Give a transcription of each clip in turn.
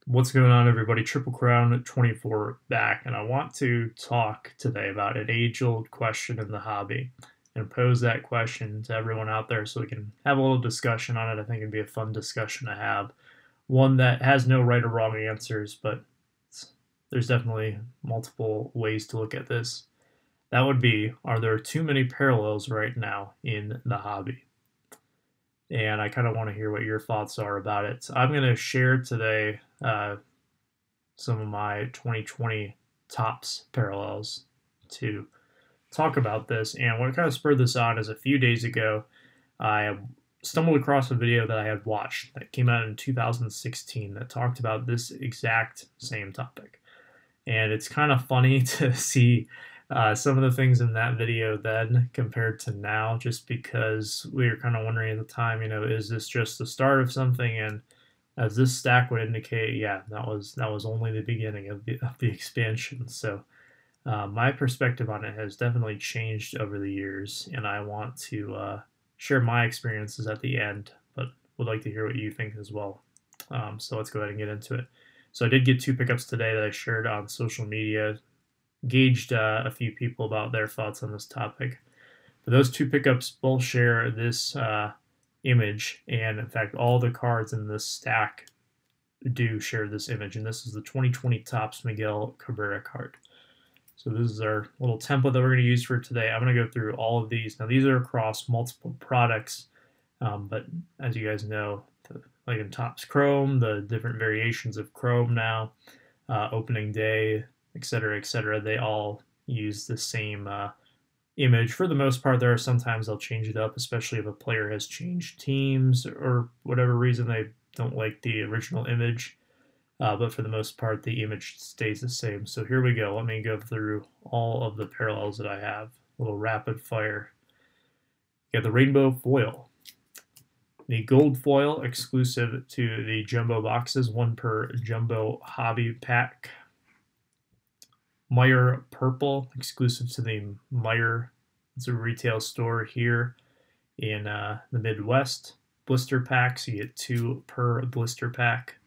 What's going on, everybody? Triple Crown 24 back, and I want to talk today about an age-old question in the hobby and pose that question to everyone out there so we can have a little discussion on it. I think it'd be a fun discussion to have, one that has no right or wrong answers, but there's definitely multiple ways to look at this. That would be, are there too many parallels right now in the hobby? And I kind of want to hear what your thoughts are about it. So I'm going to share today some of my 2020 tops parallels to talk about this. And what kind of spurred this on is a few days ago, I stumbled across a video that I had watched that came out in 2016 that talked about this exact same topic. And it's kind of funny to see some of the things in that video then compared to now, just because we were kind of wondering at the time, is this just the start of something? And as this stack would indicate, yeah, that was only the beginning of the expansion. So my perspective on it has definitely changed over the years, and I want to share my experiences at the end, but would like to hear what you think as well. So let's go ahead and get into it. So I did get two pickups today that I shared on social media, gauged a few people about their thoughts on this topic. But those two pickups both share this image, and in fact, all the cards in this stack do share this image, and this is the 2020 Topps Miguel Cabrera card. So this is our little template that we're going to use for today. I'm going to go through all of these. Now, these are across multiple products, but as you guys know, like in Topps Chrome, the different variations of Chrome now, opening day, etc., they all use the same image. For the most part, there are sometimes they'll change it up, especially if a player has changed teams or whatever reason they don't like the original image. But for the most part, the image stays the same. So here we go. Let me go through all of the parallels that I have. A little rapid fire. You got the rainbow foil. The gold foil exclusive to the jumbo boxes, one per jumbo hobby pack. Meijer purple exclusive to the Meijer. It's a retail store here in the Midwest. Blister packs, you get two per blister pack.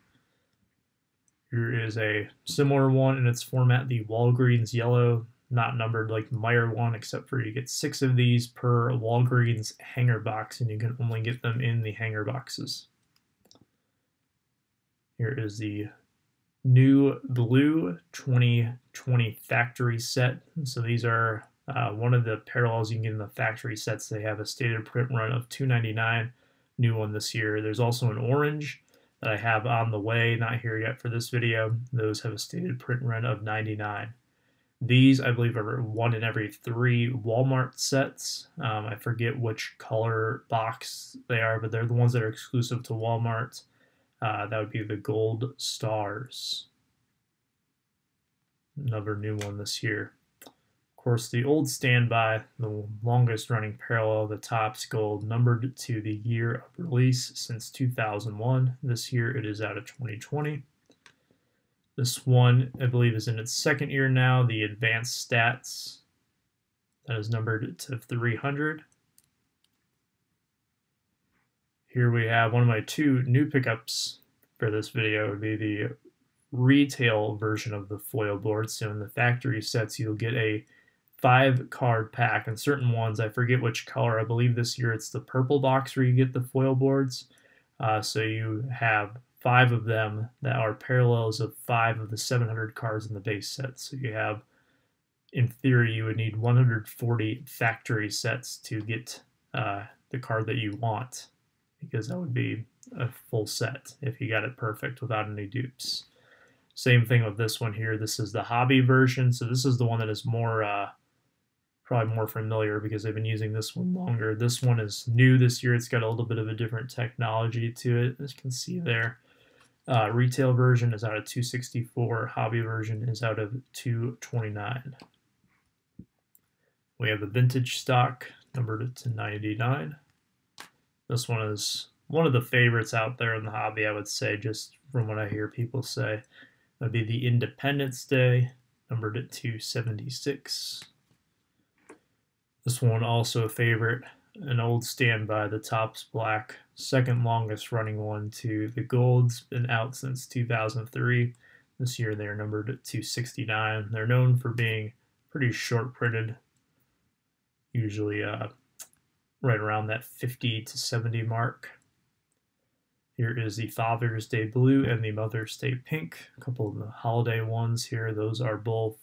Here is a similar one in its format, the Walgreens yellow, not numbered like the Meijer one, except for you get 6 of these per Walgreens hanger box, and you can only get them in the hanger boxes. Here is the new blue 2020 factory set. So these are one of the parallels you can get in the factory sets. They have a stated print run of $2.99, new one this year. There's also an orange that I have on the way, not here yet for this video. Those have a stated print run of $99. These, I believe, are 1 in every 3 Walmart sets. I forget which color box they are, but they're the ones that are exclusive to Walmart. That would be the Gold Stars. Another new one this year. Of course, the old standby, the longest running parallel, the Topps Gold, numbered to the year of release since 2001. This year it is out of 2020. This one, I believe, is in its 2nd year now, the Advanced Stats. That is numbered to 300. Here we have one of my 2 new pickups for this video. It would be the retail version of the foil board. So in the factory sets, you'll get a 5-card pack, and certain ones, I forget which color, I believe this year it's the purple box where you get the foil boards. So you have 5 of them that are parallels of 5 of the 700 cards in the base set. So you have, in theory, you would need 140 factory sets to get the card that you want, because that would be a full set if you got it perfect without any dupes. Same thing with this one here. This is the hobby version, so this is the one that is more probably more familiar because they've been using this one longer. This one is new this year. It's got a little bit of a different technology to it, as you can see there. Retail version is out of 264. Hobby version is out of 229. We have the vintage stock numbered to 99. This one is one of the favorites out there in the hobby, I would say, just from what I hear people say. That would be the Independence Day, numbered at 276. This one also a favorite, an old standby, the Topps Black second longest running one to the gold's been out since 2003. This year they are numbered to 269. They're known for being pretty short printed, usually right around that 50 to 70 mark. Here is the Father's Day blue and the Mother's Day pink. A couple of the holiday ones here. Those are both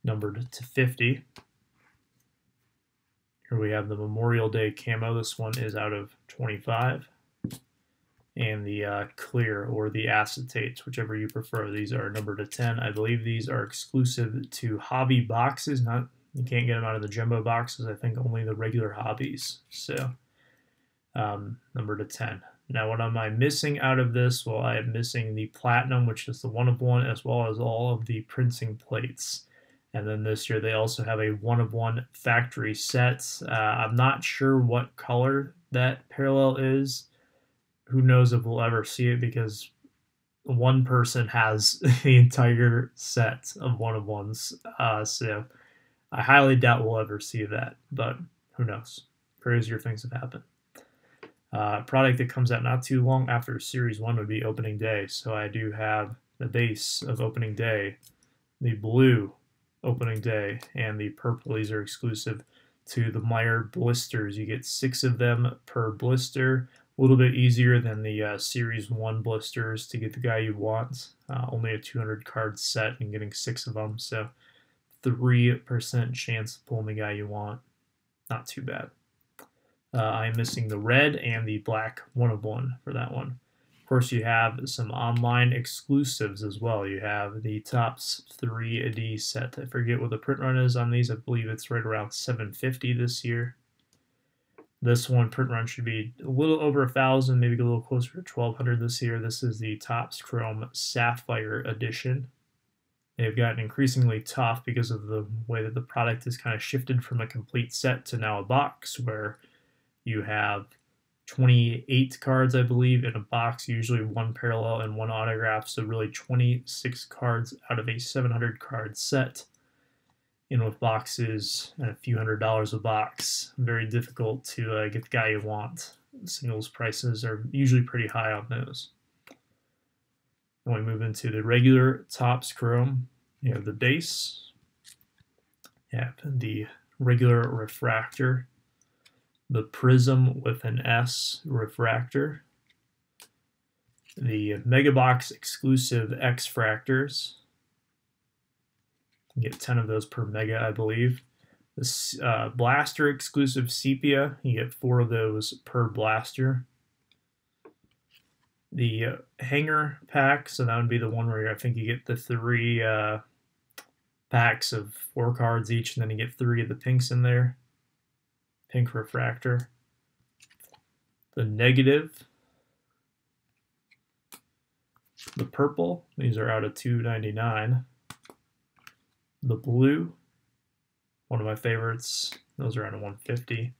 numbered to 50. Here we have the Memorial Day camo. This one is out of 25. And the clear or the acetates, whichever you prefer. These are numbered to 10. I believe these are exclusive to hobby boxes. You can't get them out of the jumbo boxes. I think only the regular hobbies. So numbered to 10. Now, what am I missing out of this? Well, I am missing the platinum, which is the 1 of 1, as well as all of the printing plates. And then this year they also have a 1 of 1 factory set. I'm not sure what color that parallel is. Who knows if we'll ever see it, because one person has the entire set of 1 of 1s. So I highly doubt we'll ever see that, but who knows? Crazier things have happened. Product that comes out not too long after Series 1 would be Opening Day. So I do have the base of Opening Day, the blue Opening Day, and the purple. These are exclusive to the Meyer blisters. You get 6 of them per blister. A little bit easier than the Series 1 blisters to get the guy you want. Only a 200 card set and getting 6 of them. So 3% chance of pulling the guy you want. Not too bad. I'm missing the red and the black 1 of 1 for that one. Of course, you have some online exclusives as well. You have the Topps 3D set. I forget what the print run is on these. I believe it's right around $750 this year. This one print run should be a little over 1,000, maybe a little closer to 1,200 this year. This is the Topps Chrome Sapphire edition. They've gotten increasingly tough because of the way that the product has kind of shifted from a complete set to now a box, where you have 28 cards, I believe, in a box, usually 1 parallel and 1 autograph, so really 26 cards out of a 700 card set. With boxes and a few $100s a box, very difficult to get the guy you want. Singles prices are usually pretty high on those. When we move into the regular Topps Chrome, you have the base, you have the regular refractor, the Prism with an S refractor, the Megabox exclusive X-Fractors. You get 10 of those per mega, I believe. This Blaster exclusive Sepia, you get 4 of those per blaster. The hanger pack, so that would be the one where I think you get the 3 packs of 4 cards each, and then you get 3 of the pinks in there. Pink refractor. The negative. The purple, these are out of $2.99. The blue, one of my favorites, those are out of $150.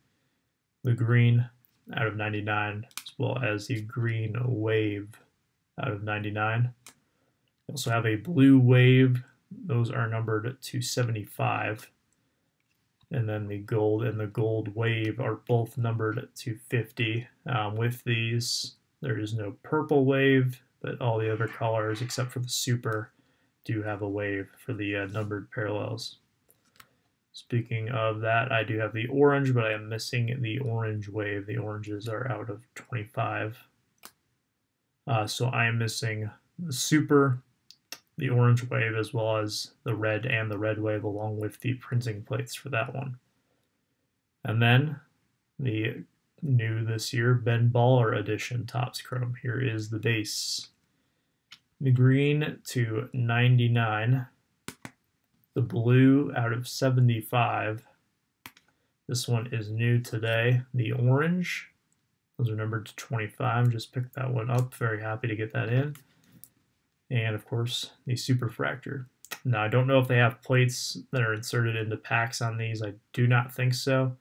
The green, out of $99, as well as the green wave, out of $99. We also have a blue wave, those are numbered to $75. And then the gold and the gold wave are both numbered to $50. With these, there is no purple wave, but all the other colors, except for the super, do have a wave for the numbered parallels. Speaking of that, I do have the orange, but I am missing the orange wave. The oranges are out of 25. So I am missing the super, the orange wave, as well as the red and the red wave, along with the printing plates for that one. And then the new this year, Ben Baller edition Topps Chrome. Here is the base. The green to 99. The blue out of 75. This one is new today. The orange, those are numbered to 25. Just picked that one up. Very happy to get that in. And of course, the Superfractor. Now, I don't know if they have plates that are inserted into packs on these. I do not think so.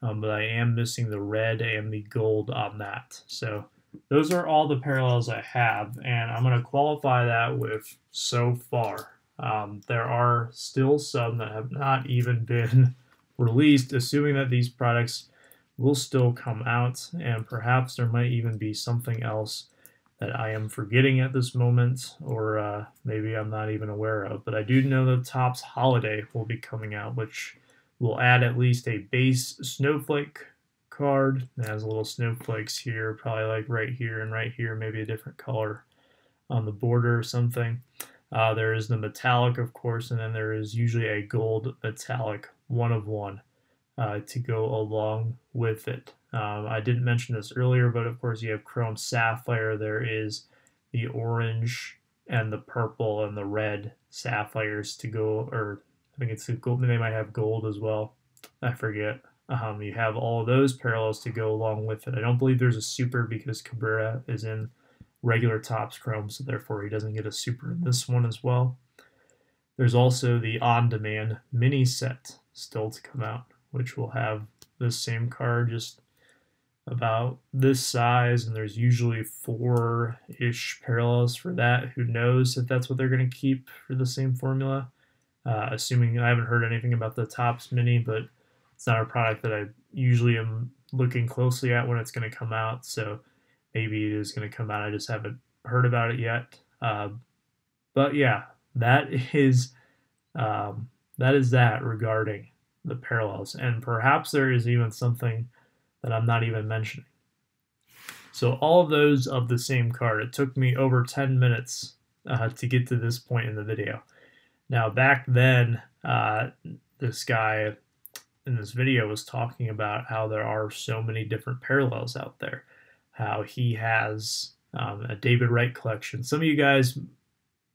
But I am missing the red and the gold on that. So those are all the parallels I have, and I'm going to qualify that with so far. There are still some that have not even been released, assuming that these products will still come out, and perhaps there might even be something else that I am forgetting at this moment, or maybe I'm not even aware of. But I do know that Topps Holiday will be coming out, which will add at least a base snowflake card. It has little snowflakes here, probably like right here and right here, maybe a different color on the border or something. There is the metallic, of course, and then there is usually a gold metallic 1/1 to go along with it. I didn't mention this earlier, but of course you have chrome sapphire. There is the orange and the purple and the red sapphires to go, or I think it's gold. They might have gold as well. I forget. You have all of those parallels to go along with it. I don't believe there's a super because Cabrera is in regular Topps Chrome, so therefore he doesn't get a super in this one as well. There's also the on-demand mini set still to come out, which will have this same card, just about this size, and there's usually 4-ish parallels for that. Who knows if that's what they're going to keep for the same formula? Assuming I haven't heard anything about the Topps Mini, but it's not a product that I usually am looking closely at when it's going to come out, so maybe it is going to come out. I just haven't heard about it yet. But yeah, that is that regarding the parallels, and perhaps there is even something that I'm not even mentioning. So all of those of the same card. It took me over 10 minutes to get to this point in the video. Now back then, this guy in this video was talking about how there are so many different parallels out there, how he has a David Wright collection. Some of you guys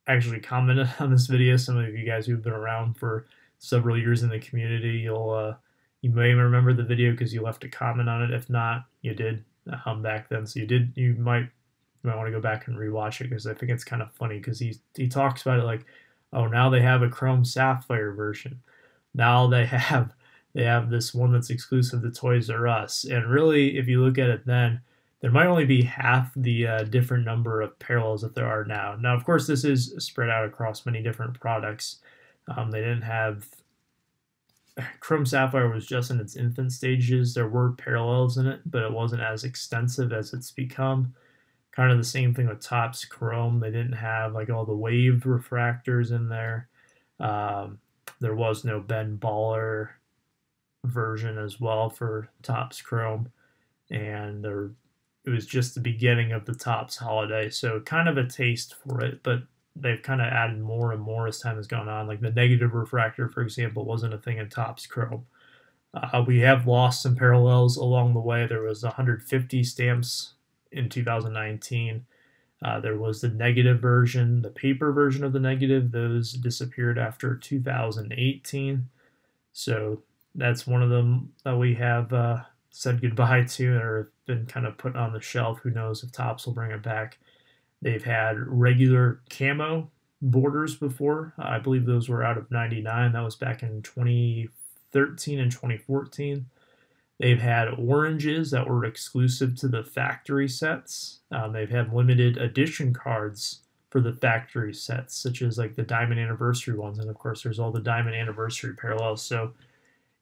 actually commented on this video. Some of you guys who've been around for several years in the community, you may remember the video because you left a comment on it. If not, you did back then, so you might want to go back and rewatch it, because I think it's kind of funny, because he talks about it like, oh, now they have a chrome sapphire version, now they have this one that's exclusive to Toys R Us. And really, if you look at it then, there might only be half the different number of parallels that there are now. Now, of course, this is spread out across many different products. They didn't have... Chrome Sapphire was just in its infant stages. There were parallels in it, but it wasn't as extensive as it's become. Kind of the same thing with Topps Chrome. They didn't have like all the wave refractors in there. There was no Ben Baller version as well for Topps Chrome, and it was just the beginning of the Topps Holiday, so kind of a taste for it, but they've kind of added more and more as time has gone on. Like the negative refractor, for example, wasn't a thing in Topps Chrome. We have lost some parallels along the way. There was 150 stamps in 2019. There was the negative version, the paper version of the negative. Those disappeared after 2018. So that's one of them that we have said goodbye to, or have been kind of put on the shelf. Who knows if Topps will bring it back. They've had regular camo borders before. I believe those were out of 99. That was back in 2013 and 2014. They've had oranges that were exclusive to the factory sets. They've had limited edition cards for the factory sets, such as like the Diamond Anniversary ones. And of course, there's all the Diamond Anniversary parallels. So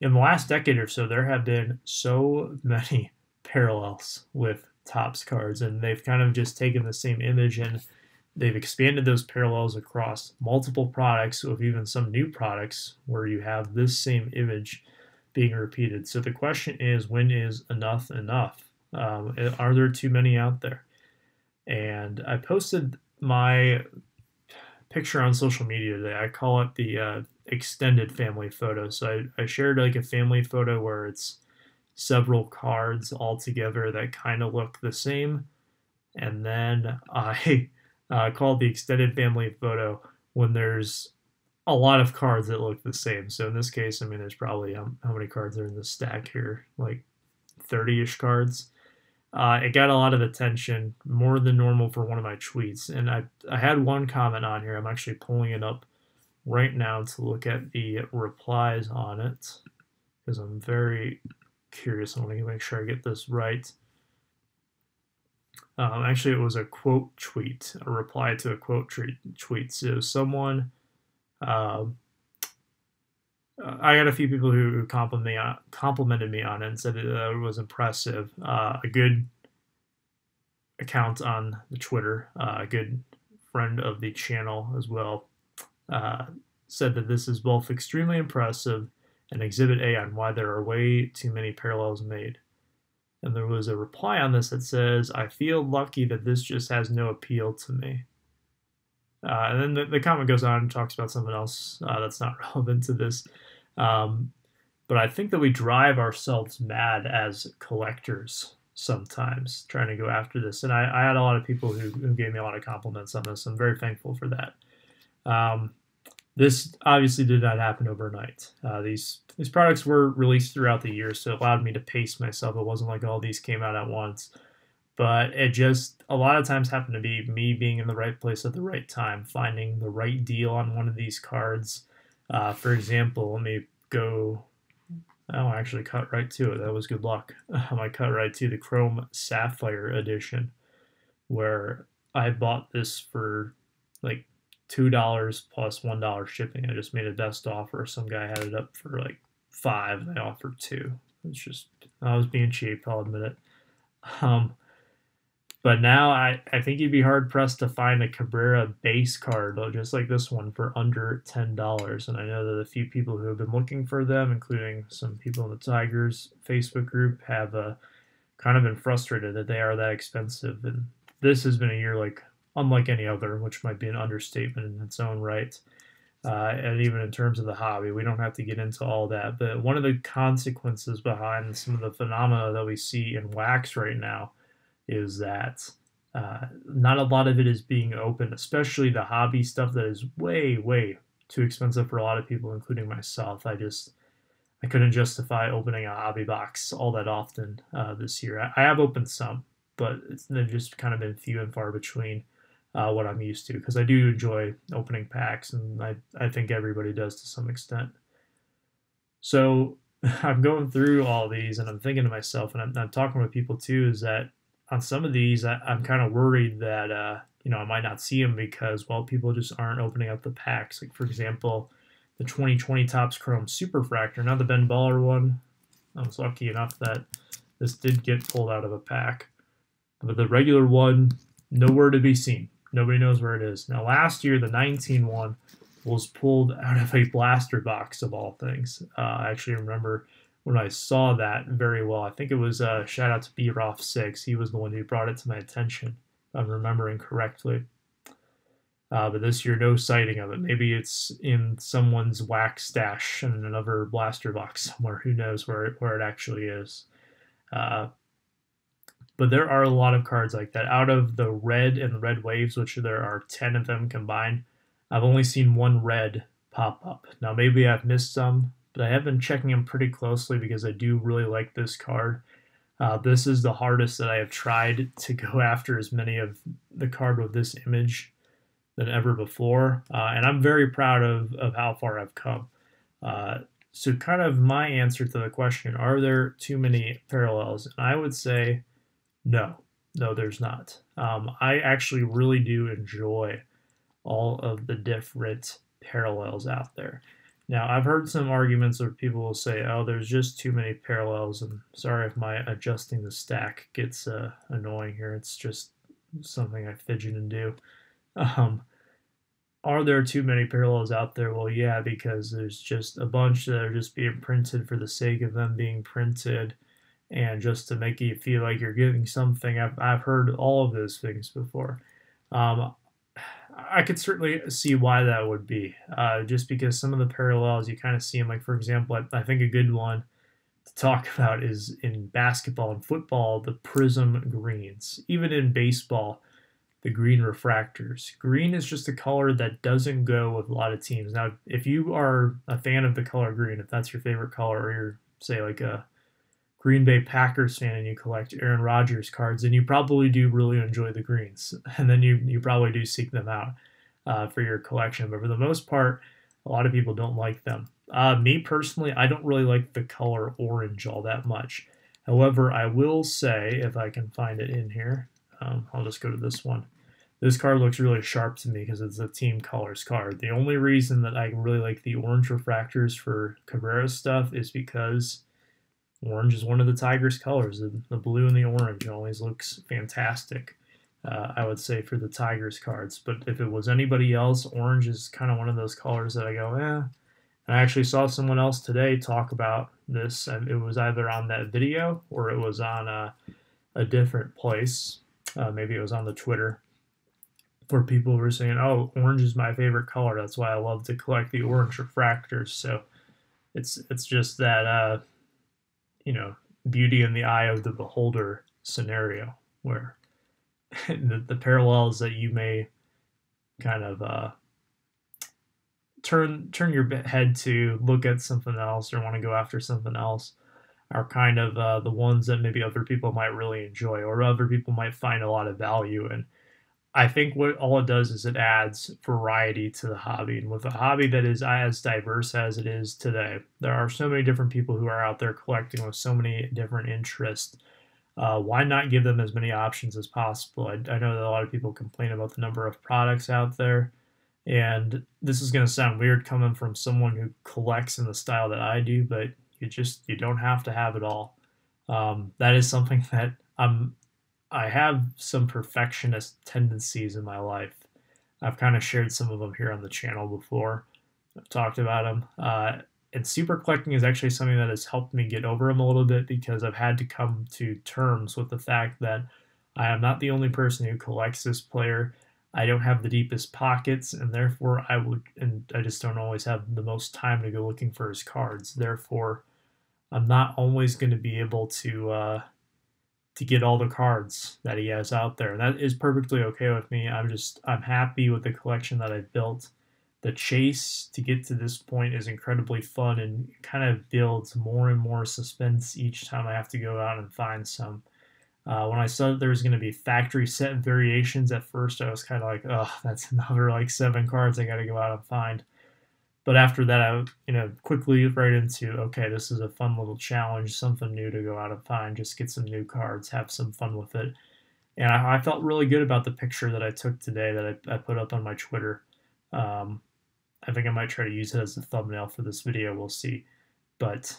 in the last decade or so, there have been so many parallels with Topps cards, and they've kind of just taken the same image and they've expanded those parallels across multiple products, with even some new products where you have this same image being repeated. So the question is, when is enough enough? Are there too many out there? And I posted my picture on social media today. I call it the extended family photo. So I shared like a family photo where it's several cards all together that kind of look the same, and then I called the extended family photo when there's a lot of cards that look the same. So in this case, I mean, there's probably how many cards are in the stack here, like 30-ish cards. It got a lot of attention, more than normal for one of my tweets, and I had one comment on here. I'm actually pulling it up right now to look at the replies on it, because I'm very curious. I want to make sure I get this right. Actually, it was a quote tweet, a reply to a quote tweet. So someone I got a few people who complimented me on it and said it was impressive. A good account on the Twitter, a good friend of the channel as well, uh, said that this is both extremely impressive and exhibit A on why there are way too many parallels made. And there was a reply on this that says, I feel lucky that this just has no appeal to me. And then the comment goes on and talks about something else that's not relevant to this. But I think that we drive ourselves mad as collectors sometimes trying to go after this. And I had a lot of people who gave me a lot of compliments on this. I'm very thankful for that. This obviously did not happen overnight. These products were released throughout the year, so it allowed me to pace myself. It wasn't like all these came out at once. But it just a lot of times happened to be me being in the right place at the right time, finding the right deal on one of these cards. For example, let me go. Oh, I actually cut right to it. That was good luck. I cut right to the Chrome Sapphire edition, where I bought this for like $2 plus $1 shipping. I just made a best offer. Some guy had it up for like $5, and I offered $2. It's just I was being cheap. I'll admit it. But now I think you'd be hard pressed to find a Cabrera base card, just like this one, for under $10. And I know that a few people who have been looking for them, including some people in the Tigers Facebook group, have kind of been frustrated that they are that expensive. And this has been a year like unlike any other, which might be an understatement in its own right. And even in terms of the hobby, we don't have to get into all that. But one of the consequences behind some of the phenomena that we see in wax right now is that not a lot of it is being open, especially the hobby stuff that is way, way too expensive for a lot of people, including myself. I couldn't justify opening a hobby box all that often this year. I have opened some, but they've just kind of been few and far between what I'm used to, because I do enjoy opening packs, and I think everybody does to some extent. So I'm going through all these, and I'm thinking to myself, and I'm talking with people too, is that on some of these, I'm kind of worried that, I might not see them because, well, people just aren't opening up the packs. Like, for example, the 2020 Topps Chrome Superfractor, not the Ben Baller one. I was lucky enough that this did get pulled out of a pack. But the regular one, nowhere to be seen. Nobody knows where it is. Now, last year, the 19 one was pulled out of a blaster box, of all things. I actually remember when I saw that very well. I think it was shout out to BRoff6. He was the one who brought it to my attention, if I'm remembering correctly. But this year, no sighting of it. Maybe it's in someone's wax stash in another blaster box somewhere. Who knows where it actually is. But there are a lot of cards like that. Out of the red and the red waves, which there are 10 of them combined, I've only seen one red pop up. Now, maybe I've missed some, but I have been checking them pretty closely because I do really like this card. This is the hardest that I have tried to go after as many of the card with this image than ever before. And I'm very proud of how far I've come. So kind of my answer to the question, are there too many parallels? And I would say no, there's not. I actually really do enjoy all of the different parallels out there. Now, I've heard some arguments where people will say, oh, there's just too many parallels, and sorry if my adjusting the stack gets annoying here. It's just something I fidget and do. Are there too many parallels out there? Well, yeah, because there's just a bunch that are just being printed for the sake of them being printed, and just to make you feel like you're getting something. I've heard all of those things before. I could certainly see why that would be, just because some of the parallels you kind of see them. Like, for example, I think a good one to talk about is in basketball and football, the prism greens. Even in baseball, the green refractors. Green is just a color that doesn't go with a lot of teams. Now, if you are a fan of the color green, if that's your favorite color, or you're, say, like a Green Bay Packers fan and you collect Aaron Rodgers cards, then you probably do really enjoy the greens, and then you probably do seek them out for your collection. But for the most part, a lot of people don't like them. Me personally, I don't really like the color orange all that much. However, I will say, if I can find it in here, I'll just go to this one. this card looks really sharp to me because it's a team colors card. The only reason that I really like the orange refractors for Cabrera stuff is because orange is one of the Tigers colors. The blue and the orange always looks fantastic, I would say, for the Tigers cards. But if it was anybody else, orange is kind of one of those colors that I go, eh. And I actually saw someone else today talk about this, and it was either on that video or it was on a different place. Maybe it was on the Twitter, where people were saying, "Oh, orange is my favorite color. That's why I love to collect the orange refractors." So it's just that beauty in the eye of the beholder scenario, where the parallels that you may kind of turn your head to look at something else or want to go after something else are kind of the ones that maybe other people might really enjoy or other people might find a lot of value in. I think what all it does is it adds variety to the hobby. And with a hobby that is as diverse as it is today, there are so many different people who are out there collecting with so many different interests. Why not give them as many options as possible? I know that a lot of people complain about the number of products out there. And this is going to sound weird coming from someone who collects in the style that I do, but you don't have to have it all. That is something that I have some perfectionist tendencies in my life. I've kind of shared some of them here on the channel before. I've talked about them. And super collecting is actually something that has helped me get over them a little bit because I've had to come to terms with the fact that I am not the only person who collects this player. I don't have the deepest pockets, and therefore I just don't always have the most time to go looking for his cards. Therefore, I'm not always going to be able to get all the cards that he has out there. And that is perfectly okay with me. I'm happy with the collection that I've built. The chase to get to this point is incredibly fun and kind of builds more and more suspense each time I have to go out and find some. When I saw that there was going to be factory set variations, at first I was kind of like, oh, that's another like 7 cards I got to go out and find. But after that, I quickly right into, okay, this is a fun little challenge, something new to go out and find, just get some new cards, have some fun with it. And I felt really good about the picture that I took today that I put up on my Twitter. I think I might try to use it as a thumbnail for this video, we'll see. But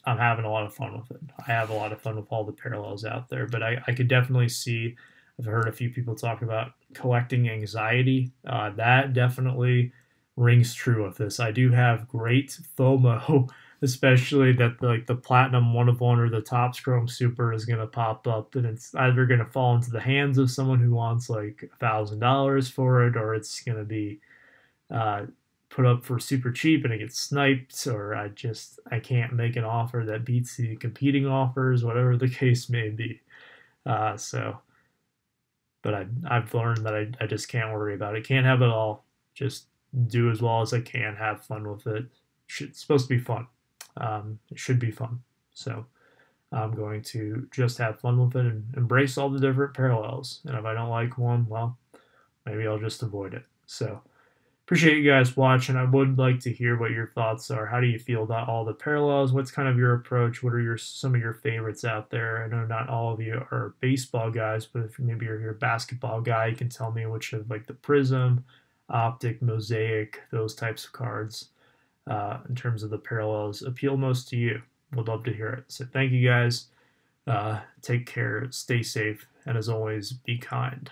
I'm having a lot of fun with it. I have a lot of fun with all the parallels out there, but I could definitely see, I've heard a few people talk about collecting anxiety. That definitely rings true with this. I do have great FOMO, especially that the platinum 1 of 1 or the Topps Chrome Super is going to pop up, and it's either going to fall into the hands of someone who wants like $1,000 for it, or it's going to be put up for super cheap and it gets sniped, or I can't make an offer that beats the competing offers, whatever the case may be. But I've learned that I just can't worry about it. Can't have it all. Just do as well as I can. Have fun with it. It's supposed to be fun. It should be fun. So I'm going to just have fun with it and embrace all the different parallels. And if I don't like one, well, maybe I'll just avoid it. So appreciate you guys watching. I would like to hear what your thoughts are. How do you feel about all the parallels? What's kind of your approach? What are some of your favorites out there? I know not all of you are baseball guys, but if maybe you're a basketball guy, you can tell me which of like the Prism, Optic, Mosaic, those types of cards in terms of the parallels appeal most to you. Would love to hear it. So thank you guys. Take care, stay safe, and as always, be kind.